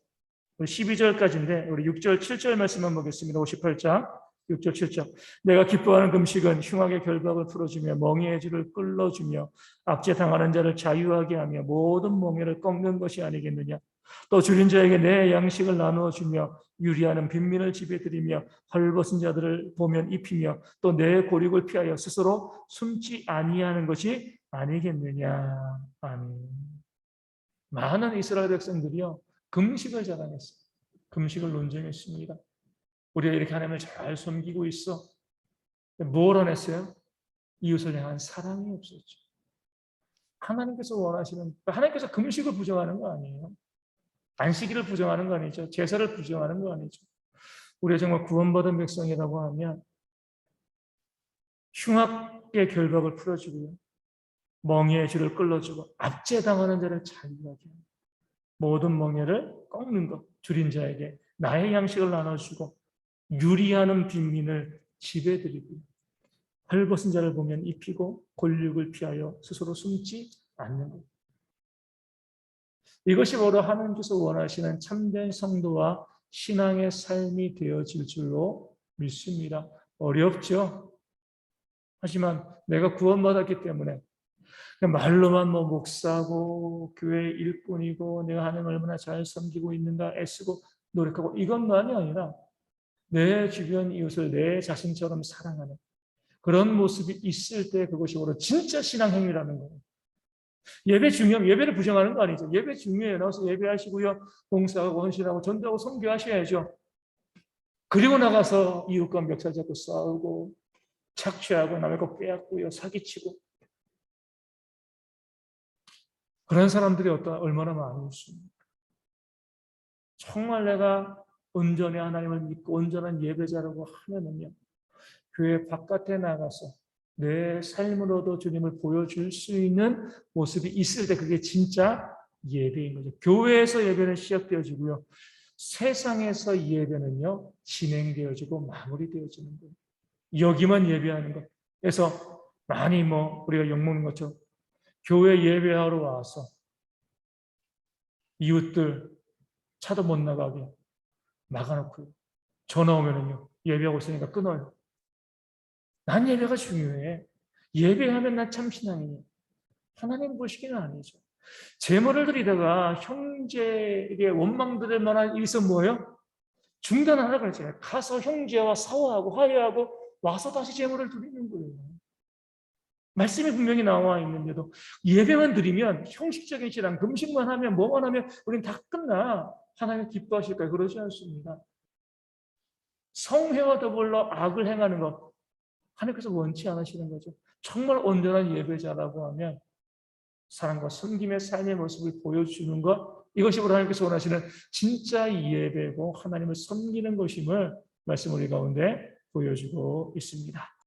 12절까지인데 우리 6절, 7절 말씀만 보겠습니다. 58장 6절, 7절. 내가 기뻐하는 금식은 흉악의 결박을 풀어주며 멍에의 줄을 끌어주며 압제 당하는 자를 자유하게 하며 모든 멍에를 꺾는 것이 아니겠느냐. 또 줄인 자에게 내 양식을 나누어 주며 유리하는 빈민을 집에 들이며 헐벗은 자들을 보면 입히며 또 내 고립을 피하여 스스로 숨지 아니하는 것이 아니겠느냐. 아멘. 많은 이스라엘 백성들이요 금식을 자랑했어요. 금식을 논쟁했습니다. 우리가 이렇게 하나님을 잘 섬기고 있어. 뭘 원했어요? 이웃을 향한 사랑이 없었죠. 하나님께서 원하시는, 하나님께서 금식을 부정하는 거 아니에요. 안식일을 부정하는 거 아니죠. 제사를 부정하는 거 아니죠. 우리가 정말 구원받은 백성이라고 하면 흉악의 결박을 풀어주고요. 멍에의 줄을 끌어주고 압제당하는 자를 자유하게 합니다. 모든 멍에를 꺾는 것, 줄인 자에게 나의 양식을 나눠주고 유리하는 빈민을 집에 들이고 헐벗은 자를 보면 입히고 골육을 피하여 스스로 숨지 않는 것. 이것이 바로 하나님께서 원하시는 참된 성도와 신앙의 삶이 되어질 줄로 믿습니다. 어렵죠? 하지만 내가 구원받았기 때문에 말로만 목사고 교회 일꾼이고 내가 하나님을 얼마나 잘 섬기고 있는가 애쓰고 노력하고 이것만이 아니라 내 주변 이웃을 내 자신처럼 사랑하는 그런 모습이 있을 때 그것이 바로 진짜 신앙 행위라는 거예요. 예배 중요하면 예배를 부정하는 거 아니죠. 예배 중요해요. 나와서 예배하시고요. 봉사하고 헌신하고 전도하고 선교하셔야죠. 그리고 나가서 이웃과 멱살 잡고 싸우고 착취하고 남의 거 빼앗고요. 사기치고 그런 사람들이 얼마나 많습니까? 정말 내가 온전히 하나님을 믿고 온전한 예배자라고 하면은요. 교회 바깥에 나가서 내 삶으로도 주님을 보여줄 수 있는 모습이 있을 때 그게 진짜 예배인 거죠. 교회에서 예배는 시작되어지고요. 세상에서 예배는요, 진행되어지고 마무리되어지는 거예요. 여기만 예배하는 것. 그래서 많이 우리가 욕먹는 것처럼 교회 예배하러 와서 이웃들 차도 못 나가게 막아놓고요. 전화 오면은요, 예배하고 있으니까 끊어요. 난 예배가 중요해. 예배하면 난 참신앙이에요. 하나님 보시기는 아니죠. 제물을 드리다가 형제에게 원망 드릴 만한 일이 있으면 뭐예요? 중단하라고 그랬잖아요. 가서 형제와 사화하고 화해하고 와서 다시 제물을 드리는 거예요. 말씀이 분명히 나와 있는데도 예배만 드리면 형식적인 신앙, 금식만 하면 뭐만 하면 우리는 다 끝나. 하나님 기뻐하실까요? 그러지 않습니다. 성회와 더불어 악을 행하는 것 하나님께서 원치 않으시는 거죠. 정말 온전한 예배자라고 하면 사랑과 섬김의 삶의 모습을 보여주는 것, 이것이 하나님께서 원하시는 진짜 예배고 하나님을 섬기는 것임을 말씀 우리 가운데 보여주고 있습니다.